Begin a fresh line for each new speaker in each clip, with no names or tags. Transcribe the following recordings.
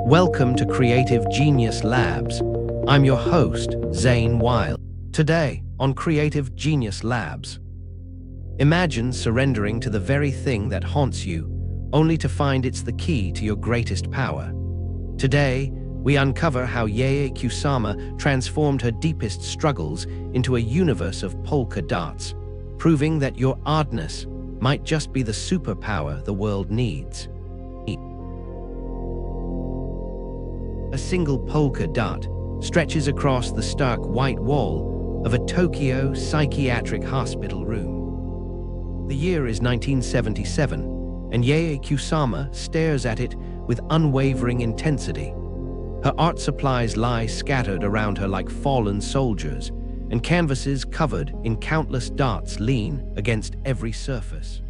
Welcome to Creative Genius Labs. I'm your host, Zane Wild. Today, on Creative Genius Labs, imagine surrendering to the very thing that haunts you, only to find it's the key to your greatest power. Today, we uncover how Yayoi Kusama transformed her deepest struggles into a universe of polka dots, proving that your oddness might just be the superpower the world needs. A single polka dot stretches across the stark white wall of a Tokyo psychiatric hospital room. The year is 1977, and Yayoi Kusama stares at it with unwavering intensity. Her art supplies lie scattered around her like fallen soldiers, and canvases covered in countless dots lean against every surface.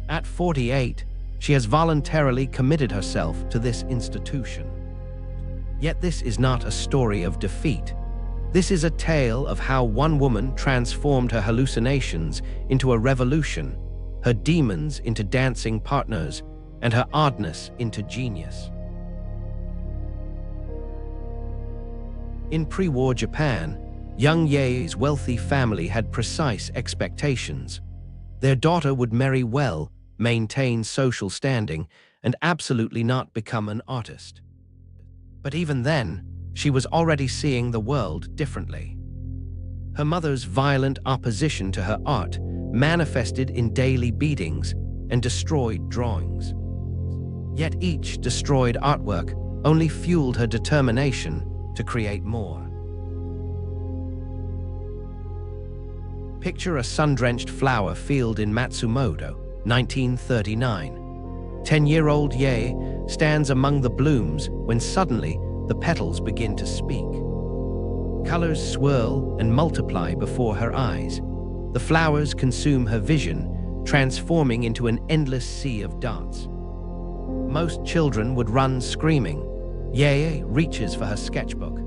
At 48, she has voluntarily committed herself to this institution. Yet this is not a story of defeat. This is a tale of how one woman transformed her hallucinations into a revolution, her demons into dancing partners, and her oddness into genius. In pre-war Japan, young Yayoi's wealthy family had precise expectations. Their daughter would marry well, maintain social standing, and absolutely not become an artist. But even then, she was already seeing the world differently. Her mother's violent opposition to her art manifested in daily beatings and destroyed drawings. Yet each destroyed artwork only fueled her determination to create more. Picture a sun-drenched flower field in Matsumoto, 1939. 10-year-old Yae stands among the blooms when suddenly the petals begin to speak. Colors swirl and multiply before her eyes. The flowers consume her vision, transforming into an endless sea of dots. Most children would run screaming. Yae reaches for her sketchbook.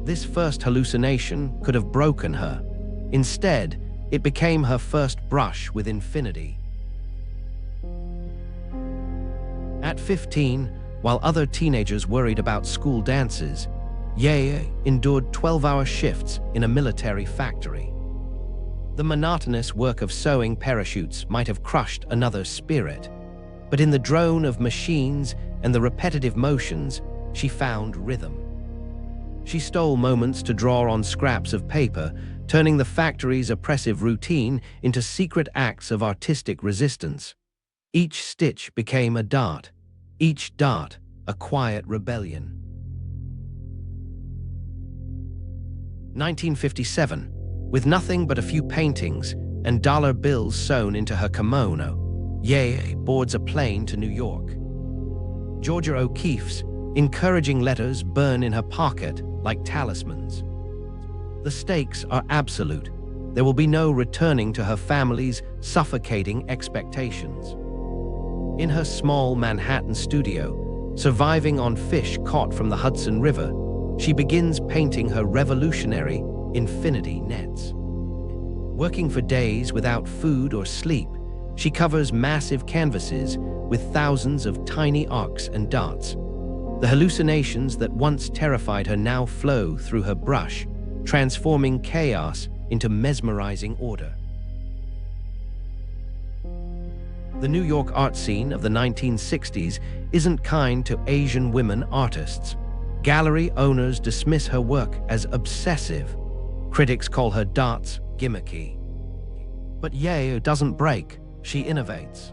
This first hallucination could have broken her. Instead, it became her first brush with infinity. At 15, while other teenagers worried about school dances, Yae endured 12-hour shifts in a military factory. The monotonous work of sewing parachutes might have crushed another's spirit, but in the drone of machines and the repetitive motions, she found rhythm. She stole moments to draw on scraps of paper, turning the factory's oppressive routine into secret acts of artistic resistance. Each stitch became a dot, each dot a quiet rebellion. 1957, with nothing but a few paintings and dollar bills sewn into her kimono, Yae boards a plane to New York. Georgia O'Keeffe's encouraging letters burn in her pocket like talismans. The stakes are absolute. There will be no returning to her family's suffocating expectations. In her small Manhattan studio, surviving on fish caught from the Hudson River, she begins painting her revolutionary infinity nets. Working for days without food or sleep, she covers massive canvases with thousands of tiny arcs and dots. The hallucinations that once terrified her now flow through her brush, transforming chaos into mesmerizing order. The New York art scene of the 1960s isn't kind to Asian women artists. Gallery owners dismiss her work as obsessive. Critics call her dots gimmicky. But Yae doesn't break, she innovates.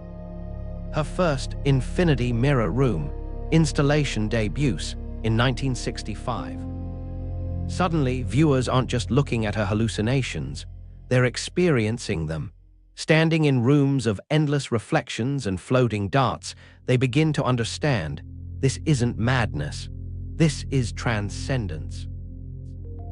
Her first Infinity Mirror Room installation debuts in 1965. Suddenly, viewers aren't just looking at her hallucinations, they're experiencing them. Standing in rooms of endless reflections and floating dots, they begin to understand this isn't madness, this is transcendence.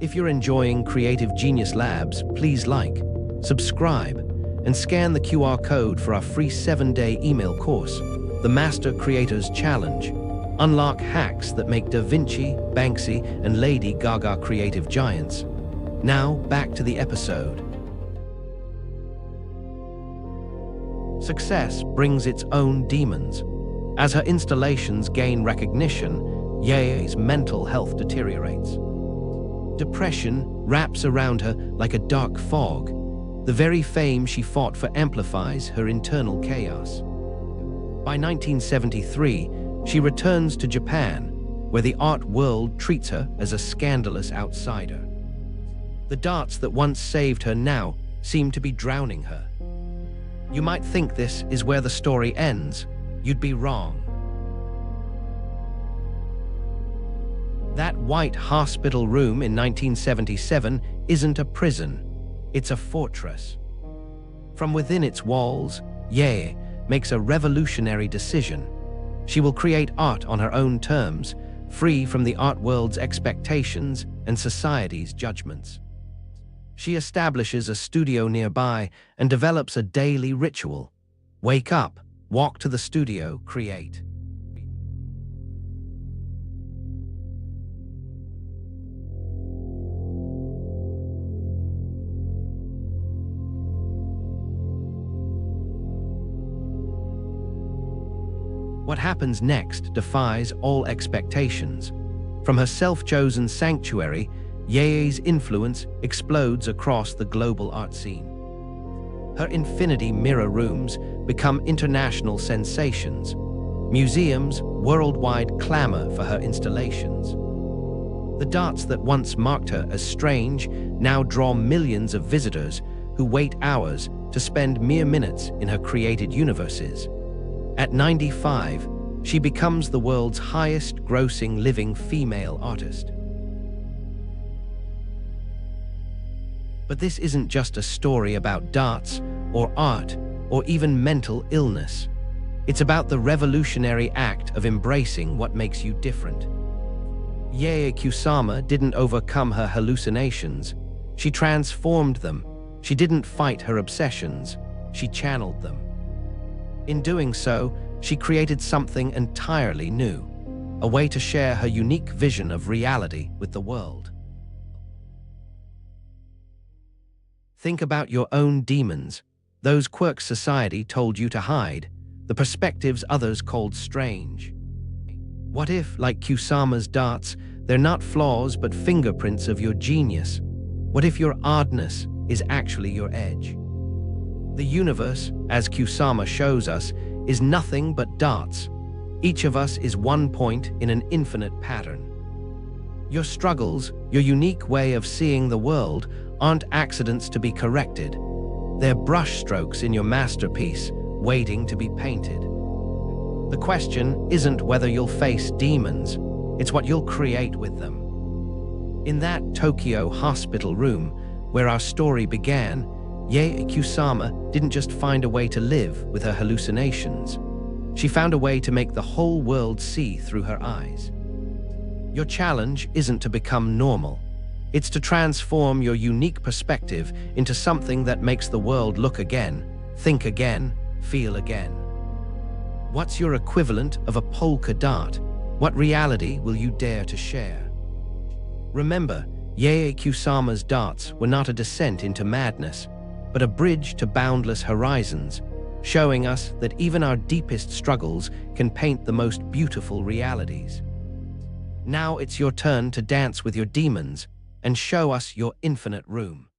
If you're enjoying Creative Genius Labs, please like, subscribe, and scan the QR code for our free 7-day email course, The Master Creators Challenge. Unlock hacks that make Vinci, Banksy, and Lady Gaga creative giants. Now, back to the episode. Success brings its own demons. As her installations gain recognition, Yayoi's mental health deteriorates. Depression wraps around her like a dark fog. The very fame she fought for amplifies her internal chaos. By 1973, she returns to Japan, where the art world treats her as a scandalous outsider. The darts that once saved her now seem to be drowning her. You might think this is where the story ends. You'd be wrong. That white hospital room in 1977 isn't a prison, it's a fortress. From within its walls, Yayoi makes a revolutionary decision. She will create art on her own terms, free from the art world's expectations and society's judgments. She establishes a studio nearby and develops a daily ritual. Wake up, walk to the studio, create. What happens next defies all expectations. From her self-chosen sanctuary, Yayoi's influence explodes across the global art scene. Her infinity mirror rooms become international sensations. Museums worldwide clamor for her installations. The darts that once marked her as strange now draw millions of visitors who wait hours to spend mere minutes in her created universes. At 95, she becomes the world's highest-grossing living female artist. But this isn't just a story about darts, or art, or even mental illness. It's about the revolutionary act of embracing what makes you different. Yayoi Kusama didn't overcome her hallucinations. She transformed them. She didn't fight her obsessions. She channeled them. In doing so, she created something entirely new, a way to share her unique vision of reality with the world. Think about your own demons, those quirks society told you to hide, the perspectives others called strange. What if, like Kusama's darts, they're not flaws but fingerprints of your genius? What if your oddness is actually your edge? The universe, as Kusama shows us, is nothing but darts. Each of us is one point in an infinite pattern. Your struggles, your unique way of seeing the world, aren't accidents to be corrected. They're brushstrokes in your masterpiece, waiting to be painted. The question isn't whether you'll face demons, it's what you'll create with them. In that Tokyo hospital room, where our story began, Yayoi Kusama didn't just find a way to live with her hallucinations. She found a way to make the whole world see through her eyes. Your challenge isn't to become normal. It's to transform your unique perspective into something that makes the world look again, think again, feel again. What's your equivalent of a polka dot? What reality will you dare to share? Remember, Yayoi Kusama's darts were not a descent into madness, but a bridge to boundless horizons, showing us that even our deepest struggles can paint the most beautiful realities. Now it's your turn to dance with your demons and show us your infinite room.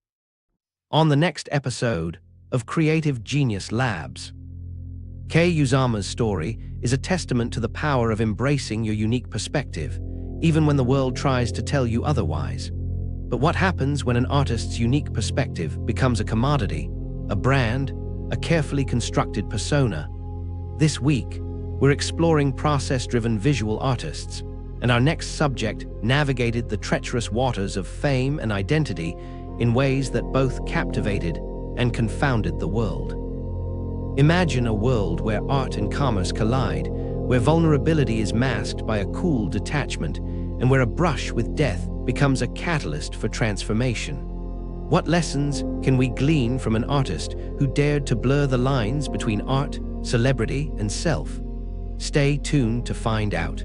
On the next episode of Creative Genius Labs, Kei Uzama's story is a testament to the power of embracing your unique perspective, even when the world tries to tell you otherwise. But what happens when an artist's unique perspective becomes a commodity, a brand, a carefully constructed persona? This week, we're exploring process-driven visual artists, and our next subject navigated the treacherous waters of fame and identity in ways that both captivated and confounded the world. Imagine a world where art and commerce collide, where vulnerability is masked by a cool detachment, and where a brush with death becomes a catalyst for transformation. What lessons can we glean from an artist who dared to blur the lines between art, celebrity, and self? Stay tuned to find out.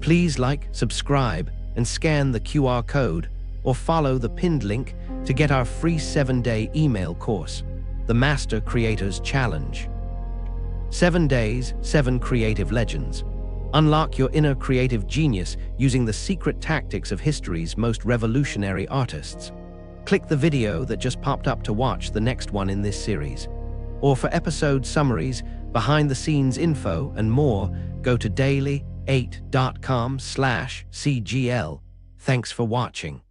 Please like, subscribe, and scan the QR code, or follow the pinned link to get our free 7-day email course, The Master Creators Challenge. 7 days, 7 creative legends. Unlock your inner creative genius using the secret tactics of history's most revolutionary artists. Click the video that just popped up to watch the next one in this series. Or for episode summaries, behind-the-scenes info, and more, go to daily8.com/cgl. Thanks for watching.